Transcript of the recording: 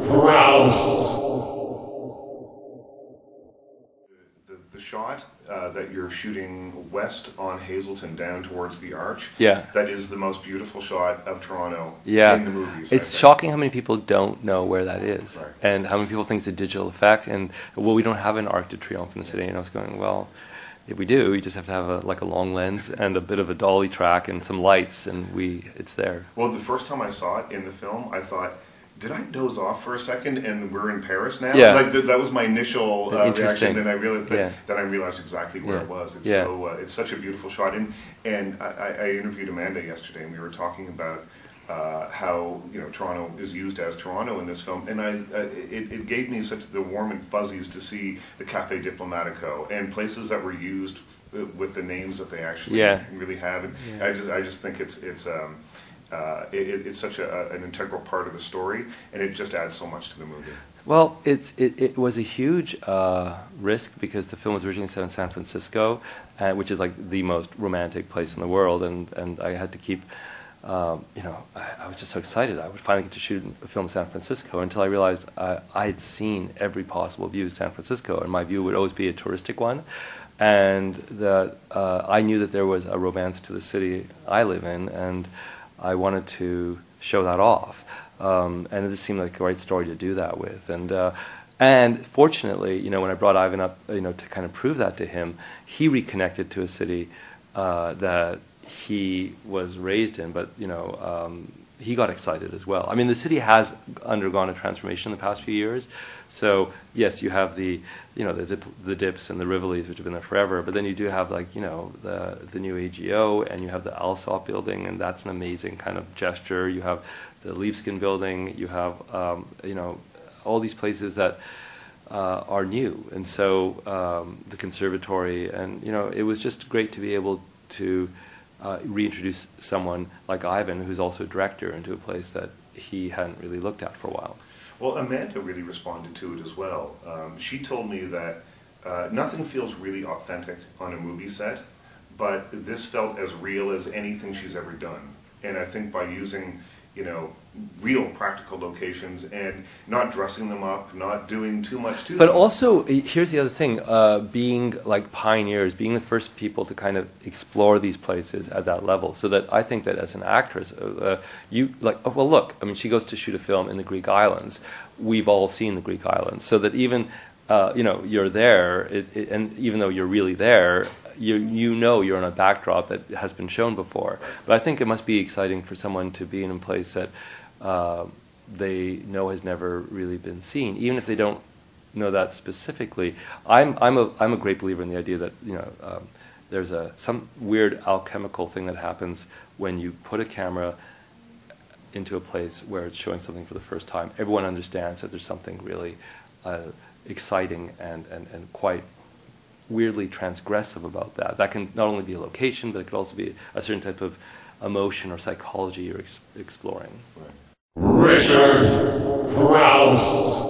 Crouse. The shot that you're shooting west on Hazelton down towards the arch, Yeah. that is the most beautiful shot of Toronto Yeah. in the movies. It's shocking how many people don't know where that is, Right. and how many people think it's a digital effect. And well, we don't have an Arc de Triomphe in the city. And I was going, well, if we do, you just have to have a long lens and a bit of a dolly track and some lights, and it's there. Well, the first time I saw it in the film, I thought, did I doze off for a second and we're in Paris now? Yeah. Like that was my initial reaction, and I realized Yeah. then I realized exactly where Yeah. it was. It's Yeah. it's such a beautiful shot. And I interviewed Amanda yesterday, and we were talking about how Toronto is used as Toronto in this film, and it gave me such the warm and fuzzies to see the Café Diplomatico and places that were used with the names that they actually really have. And I just think it's such an integral part of the story, and it just adds so much to the movie. Well, it was a huge risk because the film was originally set in San Francisco, which is like the most romantic place in the world, and I had to keep, I was just so excited I would finally get to shoot a film in San Francisco until I realized I had seen every possible view of San Francisco, and my view would always be a touristic one, and I knew that there was a romance to the city I live in, and I wanted to show that off, and it just seemed like the right story to do that with. And fortunately, when I brought Ivan up, to kind of prove that to him, he reconnected to a city that he was raised in, but he got excited as well. I mean, the city has undergone a transformation in the past few years. So yes, you have the dips and the Rivolis, which have been there forever, but then you do have the new AGO, and you have the Alsop building, and that's an amazing kind of gesture. You have the Leafskin building. You have all these places that are new, and so the conservatory, and it was just great to be able to reintroduce someone like Ivan, who's also a director, into a place that he hadn't really looked at for a while. Well, Amanda really responded to it as well. She told me that nothing feels really authentic on a movie set, but this felt as real as anything she's ever done. And I think by using, real practical locations and not dressing them up, not doing too much to them. But also, here's the other thing, being like pioneers, being the first people to kind of explore these places at that level. So that I think that as an actress, she goes to shoot a film in the Greek islands. We've all seen the Greek islands. So that even, you're there, and even though you're really there, you're on a backdrop that has been shown before. But I think it must be exciting for someone to be in a place that they know has never really been seen, even if they don't know that specifically. I'm a great believer in the idea that there's some weird alchemical thing that happens when you put a camera into a place where it's showing something for the first time. Everyone understands that there's something really exciting and quite weirdly transgressive about that. That can not only be a location, but it could also be a certain type of emotion or psychology you're exploring. Crouse.